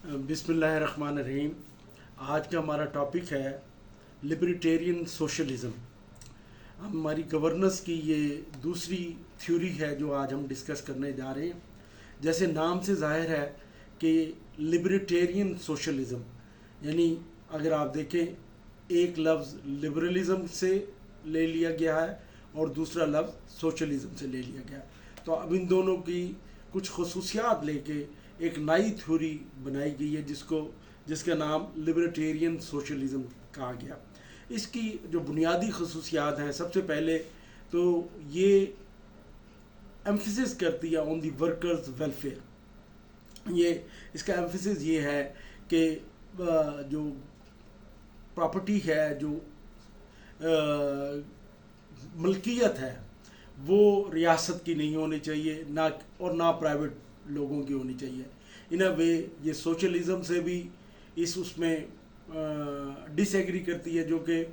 بسم اللہ الرحمن الرحیم۔ آج کا ہمارا ٹاپک ہے لبرٹیرین سوشلزم۔ ہماری گورننس کی یہ دوسری تھیوری ہے جو آج ہم ڈسکس کرنے جا رہے ہیں۔ جیسے نام سے ظاہر ہے کہ لبرٹیرین سوشلزم یعنی اگر آپ دیکھیں ایک لفظ لبرلزم سے لے لیا گیا ہے اور دوسرا لفظ سوشلزم سے لے لیا گیا ہے، تو اب ان دونوں کی کچھ خصوصیات لے کے ایک نئی تھیوری بنائی گئی ہے جس کا نام لبرٹیرین سوشلزم کہا گیا۔ اس کی جو بنیادی خصوصیات ہیں، سب سے پہلے تو یہ ایمفیسس کرتی ہے آن دی ورکرز ویلفیئر۔ اس کا ایمفیسس یہ ہے کہ جو پراپرٹی ہے، جو ملکیت ہے، وہ ریاست کی نہیں ہونی چاہیے نہ پرائیویٹ لوگوں کی ہونی چاہیے۔ ان اے وے یہ سوشلزم سے بھی اس میں ڈس ایگری کرتی ہے، جو کہ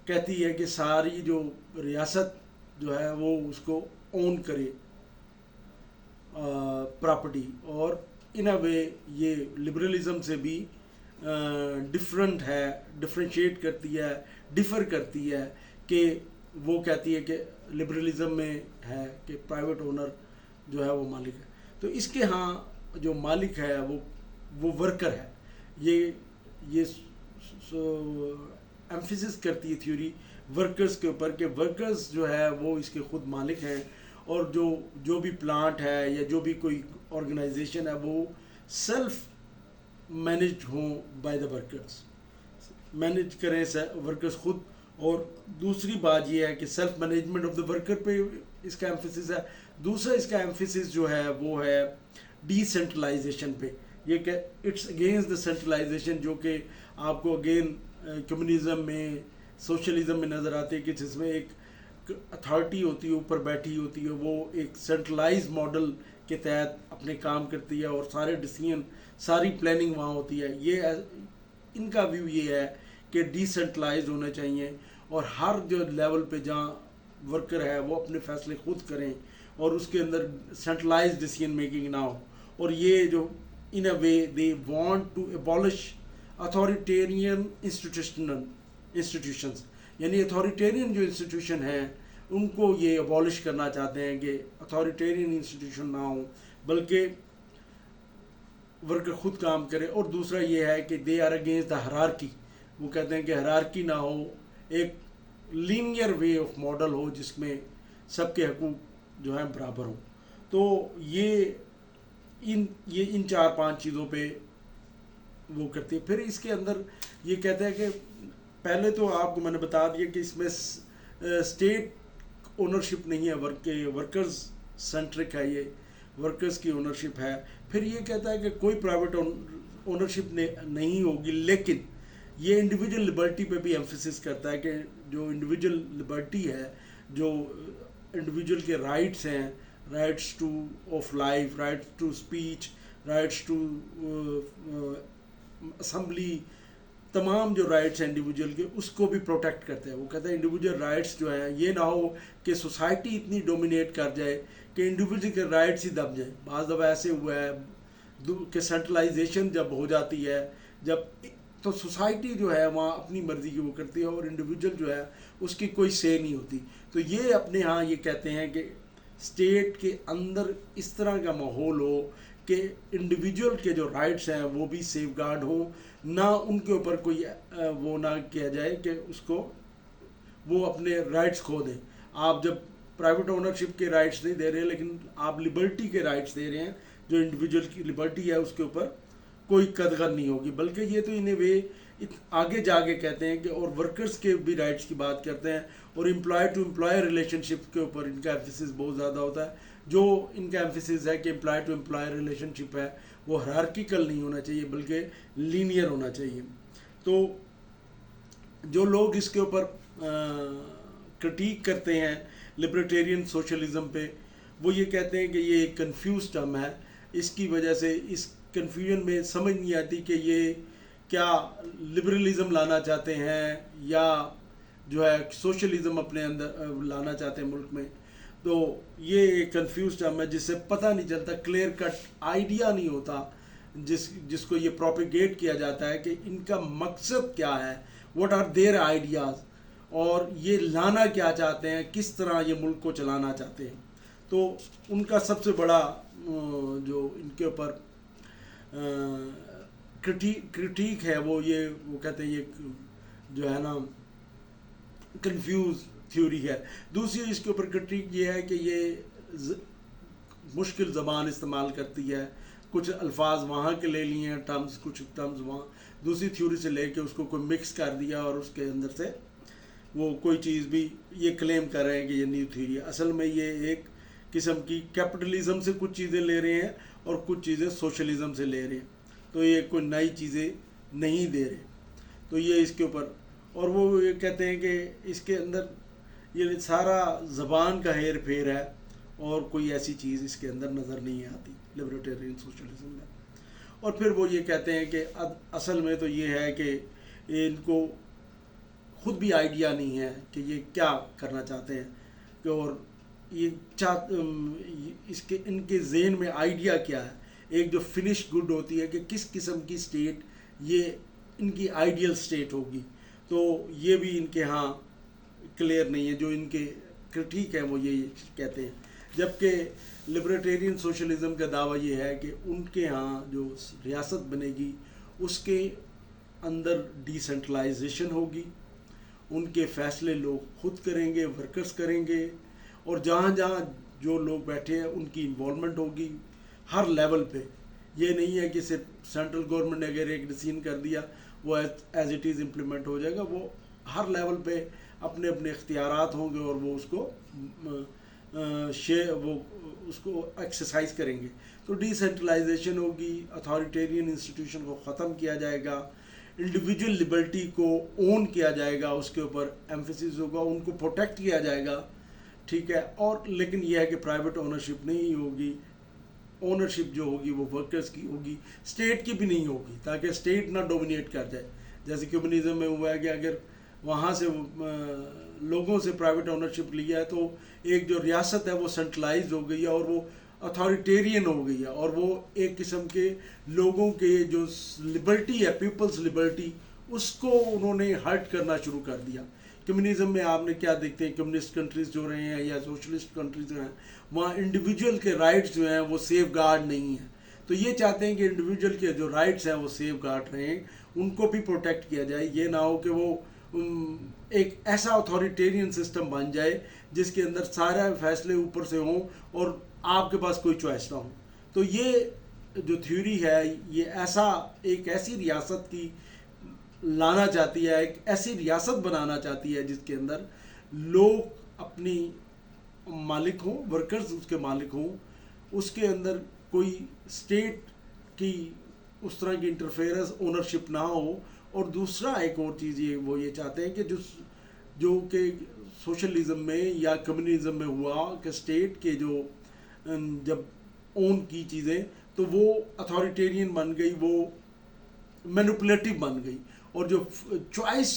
کہتی ہے کہ ساری جو ریاست جو ہے وہ اس کو اون کرے پراپرٹی، اور ان اے وے یہ لبرلزم سے بھی ڈفرینشیٹ کرتی ہے، ڈفر کرتی ہے، کہ وہ کہتی ہے کہ لبرلزم میں ہے کہ پرائیویٹ اونر جو ہے وہ مالک ہے، تو اس کے ہاں جو مالک ہے وہ ورکر ہے۔ یہ ایمفیسس کرتی ہے تھیوری ورکرز کے اوپر کہ ورکرز جو ہے وہ اس کے خود مالک ہیں، اور جو بھی پلانٹ ہے یا جو بھی کوئی آرگنائزیشن ہے وہ سیلف مینجڈ ہوں بائی دا ورکرز، مینج کریں ورکرز خود۔ اور دوسری بات یہ ہے کہ self management of the worker پہ اس کا ایمفیسس ہے۔ دوسرا اس کا ایمفیسس جو ہے وہ ہے ڈی سینٹرلائزیشن پہ، یہ کہ اٹس اگینسٹ دا سینٹرلائزیشن، جو کہ آپ کو اگین کمیونزم میں، سوشلزم میں نظر آتی ہے، کہ جس میں ایک اتھارٹی ہوتی ہے، اوپر بیٹھی ہوتی ہے، وہ ایک سینٹرلائز ماڈل کے تحت اپنے کام کرتی ہے، اور سارے ڈیسیژن، ساری پلاننگ وہاں ہوتی ہے۔ ان کا ویو یہ ہے کہ ڈی سینٹرلائز ہونا چاہیے، اور ہر جو لیول پہ جہاں ورکر ہے وہ اپنے فیصلے خود کریں، اور اس کے اندر سینٹرلائز ڈیسیژن میکنگ نہ ہو۔ اور یہ جو in a way they want to abolish authoritarian institutions, یعنی اتھارٹیرین جو انسٹیٹیوشن ہیں ان کو یہ ایبالش کرنا چاہتے ہیں، کہ اتھارٹیرین انسٹیٹیوشن نہ ہوں بلکہ ورکر خود کام کرے۔ اور دوسرا یہ ہے کہ they are against the hierarchy, وہ کہتے ہیں کہ ہرارکی نہ ہو، ایک لینئر وے آف ماڈل ہو جس میں سب کے حقوق جو ہیں برابر ہوں۔ تو یہ ان 4-5 چیزوں پہ وہ کرتی ہے۔ پھر اس کے اندر یہ کہتے ہیں کہ پہلے تو آپ کو میں نے بتا دیا کہ اس میں اسٹیٹ اونرشپ نہیں ہے، ورکرز سینٹرک ہے، یہ ورکرز کی اونرشپ ہے۔ پھر یہ کہتا ہے کہ کوئی پرائیویٹ اونرشپ نہیں ہوگی، لیکن یہ انڈیویجول لبرٹی پہ بھی ایمفیسس کرتا ہے، کہ جو انڈیویجول لبرٹی ہے، جو انڈیویجول کے رائٹس ہیں، rights to of life, rights to speech, rights to assembly, تمام جو رائٹس ہیں انڈیویجول کے، اس کو بھی پروٹیکٹ کرتے ہیں۔ وہ کہتے ہیں انڈیویجول رائٹس جو ہیں یہ نہ ہو کہ سوسائٹی اتنی ڈومینیٹ کر جائے کہ انڈیویجول کے رائٹس ہی دب جائیں۔ بعض دفعہ ایسے ہوا ہے کہ سینٹرلائزیشن جب ہو جاتی ہے، تو سوسائٹی جو ہے وہاں اپنی مرضی کی وہ کرتی ہے، اور انڈیویجول جو ہے اس کی کوئی سے نہیں ہوتی۔ تو یہ اپنے ہاں یہ کہتے ہیں کہ اسٹیٹ کے اندر اس طرح کا ماحول ہو کہ انڈیویجول کے جو رائٹس ہیں وہ بھی سیف گارڈ ہوں، نہ ان کے اوپر کوئی وہ نہ کیا جائے کہ اس کو وہ اپنے رائٹس کھو دیں۔ آپ جب پرائیویٹ اونرشپ کے رائٹس نہیں دے رہے، لیکن آپ لبرٹی کے رائٹس دے رہے ہیں، جو انڈیویجول کی لبرٹی ہے اس کے اوپر کوئی قدغن نہیں ہوگی۔ بلکہ یہ تو ان اے وے آگے جا کے کہتے ہیں کہ اور ورکرز کے بھی رائٹس کی بات کرتے ہیں، اور امپلائی ٹو امپلائی ریلیشن شپ کے اوپر ان کا ایمفیسس بہت زیادہ ہوتا ہے۔ جو ان کا ایمفیسس ہے کہ امپلائی ٹو امپلائی ریلیشن شپ ہے وہ ہرارکیکل نہیں ہونا چاہیے بلکہ لینئر ہونا چاہیے۔ تو جو لوگ اس کے اوپر کرٹیک کرتے ہیں لبرٹیرین سوشلزم پہ، وہ یہ کہتے ہیں کہ یہ ایک کنفیوز ٹرم ہے، اس کی وجہ سے اس کنفیوژن میں سمجھ نہیں آتی کہ یہ کیا لبرلزم لانا چاہتے ہیں یا جو ہے سوشلزم اپنے اندر لانا چاہتے ہیں ملک میں۔ تو یہ ایک کنفیوز ٹرم ہے جس سے پتہ نہیں چلتا، کلیئر کٹ آئیڈیا نہیں ہوتا جس کو یہ پروپیگیٹ کیا جاتا ہے کہ ان کا مقصد کیا ہے، واٹ آر دیئر آئیڈیاز، اور یہ لانا کیا چاہتے ہیں، کس طرح یہ ملک کو چلانا چاہتے ہیں. تو ان کا سب سے بڑا جو ان کے اوپر کرٹیک ہے وہ کہتے ہیں یہ جو ہے نا کنفیوز تھیوری ہے. دوسری اس کے اوپر کرٹیک یہ ہے کہ یہ مشکل زبان استعمال کرتی ہے، کچھ الفاظ وہاں کے لے لیے ہیں ٹرمز، کچھ ٹرمز وہاں دوسری تھیوری سے لے کے اس کو کوئی مکس کر دیا اور اس کے اندر سے وہ کوئی چیز بھی یہ کلیم کر رہے ہیں کہ یہ نیو تھیوری ہے. اصل میں یہ ایک قسم کی کیپٹلزم سے کچھ چیزیں لے رہے ہیں اور کچھ چیزیں سوشلزم سے لے رہے ہیں، تو یہ کوئی نئی چیزیں نہیں دے رہے. تو یہ اس کے اوپر، اور وہ یہ کہتے ہیں کہ اس کے اندر یہ سارا زبان کا ہیر پھیر ہے اور کوئی ایسی چیز اس کے اندر نظر نہیں آتی لبرٹیرین سوشلزم میں. اور پھر وہ یہ کہتے ہیں کہ اصل میں تو یہ ہے کہ ان کو خود بھی آئیڈیا نہیں ہے کہ یہ کیا کرنا چاہتے ہیں، کہ اور یہ اس کے ان کے ذہن میں آئیڈیا کیا ہے. ایک جو فنش گڈ ہوتی ہے کہ کس قسم کی اسٹیٹ یہ ان کی آئیڈیل اسٹیٹ ہوگی، تو یہ بھی ان کے ہاں کلیئر نہیں ہے. جو ان کے کرٹیک ہے وہ یہ کہتے ہیں، جبکہ لبرٹیرین سوشلزم کا دعویٰ یہ ہے کہ ان کے ہاں جو ریاست بنے گی اس کے اندر ڈی سینٹرلائزیشن ہوگی، ان کے فیصلے لوگ خود کریں گے، ورکرز کریں گے، اور جہاں جہاں جو لوگ بیٹھے ہیں ان کی انوالومنٹ ہوگی ہر لیول پہ. یہ نہیں ہے کہ صرف سینٹرل گورنمنٹ نے اگر ایک ڈیسیژن کر دیا وہ ایز اٹ از امپلیمنٹ ہو جائے گا، وہ ہر لیول پہ اپنے اپنے اختیارات ہوں گے اور وہ اس کو اس کو ایکسرسائز کریں گے. تو ڈی سینٹرلائزیشن ہوگی، اتھارٹیرین انسٹیٹیوشن کو ختم کیا جائے گا، انڈیویجول لبرٹی کو اون کیا جائے گا، اس کے اوپر ایمفیسس ہوگا، ان کو پروٹیکٹ کیا جائے گا، ٹھیک ہے. اور لیکن یہ ہے کہ پرائیویٹ اونرشپ نہیں ہوگی، اونرشپ جو ہوگی وہ ورکرز کی ہوگی، اسٹیٹ کی بھی نہیں ہوگی تاکہ اسٹیٹ نہ ڈومینیٹ کر جائے. جیسے کمیونزم میں ہوا ہے کہ اگر وہاں سے لوگوں سے پرائیویٹ اونرشپ لیا ہے تو ایک جو ریاست ہے وہ سینٹرلائز ہو گئی ہے اور وہ اتھارٹیرین ہو گئی ہے، اور وہ ایک قسم کے لوگوں کے جو لبرٹی ہے، پیپلز لبرٹی، اس کو انہوں نے ہرٹ کرنا شروع کر دیا. کمیونزم میں آپ نے کیا دیکھتے ہیں، کمیونسٹ کنٹریز جو رہے ہیں یا سوشلسٹ کنٹریز جو ہیں وہاں انڈیویجول کے رائٹس جو ہیں وہ سیف گارڈ نہیں ہیں. تو یہ چاہتے ہیں کہ انڈیویجول کے جو رائٹس ہیں وہ سیف گارڈ رہیں، ان کو بھی پروٹیکٹ کیا جائے. یہ نہ ہو کہ وہ ایک ایسا اتھارٹیرین سسٹم بن جائے جس کے اندر سارے فیصلے اوپر سے ہوں اور آپ کے پاس کوئی چوائس نہ ہو. تو یہ جو تھیوری ہے یہ ایک ایسی ریاست کی لانا چاہتی ہے، ایک ایسی ریاست بنانا چاہتی ہے جس کے اندر لوگ اپنی مالک ہوں، ورکرز اس کے مالک ہوں، اس کے اندر کوئی اسٹیٹ کی اس طرح کی انٹرفیئرنس اونرشپ نہ ہو. اور دوسرا ایک اور چیز وہ یہ چاہتے ہیں کہ جو کہ سوشلزم میں یا کمیونزم میں ہوا کہ اسٹیٹ کے جو جب اون کی چیزیں تو وہ اتھارٹیرین بن گئی، وہ مینوپولیٹو بن گئی، اور جو چوائس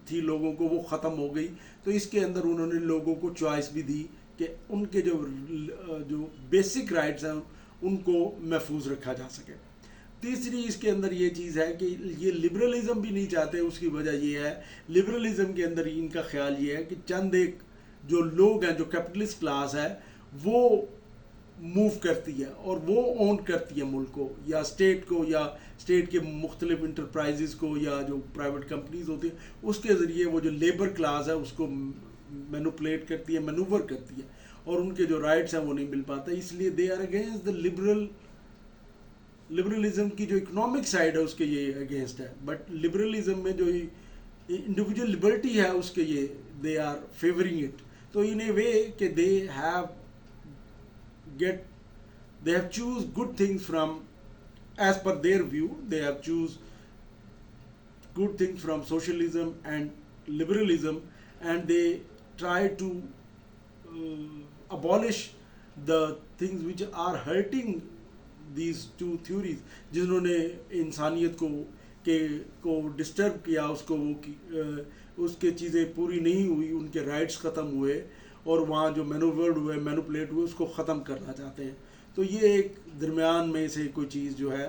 تھی لوگوں کو وہ ختم ہو گئی. تو اس کے اندر انہوں نے لوگوں کو چوائس بھی دی کہ ان کے جو بیسک رائٹس ہیں ان کو محفوظ رکھا جا سکے. تیسری اس کے اندر یہ چیز ہے کہ یہ لبرلزم بھی نہیں چاہتے. اس کی وجہ یہ ہے لبرلزم کے اندر ان کا خیال یہ ہے کہ چند ایک جو لوگ ہیں، جو کیپٹلسٹ کلاس ہے، وہ موو کرتی ہے اور وہ اون کرتی ہے ملک کو یا اسٹیٹ کو یا اسٹیٹ کے مختلف انٹرپرائزز کو یا جو پرائیویٹ کمپنیز ہوتی ہیں اس کے ذریعے وہ جو لیبر کلاس ہے اس کو مینوپولیٹ کرتی ہے، مینوور کرتی ہے، اور ان کے جو رائٹس ہیں وہ نہیں مل پاتا. اس لیے they are against the liberalism کی جو اکنامک سائڈ ہے اس کے یہ اگینسٹ ہے. بٹ لبرلزم میں جو انڈیویجول لبرٹی ہے اس کے یہ دے آر فیورنگ اٹ. تو ان اے وے کہ they have choose good things from, as per their view, they have choose good things from socialism and liberalism, and they try to abolish the things which are hurting these two theories, جنہوں نے انسانیت کو disturb کیا، اس کو اس کے چیزیں پوری نہیں ہوئی، ان کے رائٹس ختم ہوئے اور وہاں جو مینوورڈ ہوئے، مینوپولیٹ ہوئے، اس کو ختم کرنا چاہتے ہیں. تو یہ ایک درمیان میں سے کوئی چیز جو ہے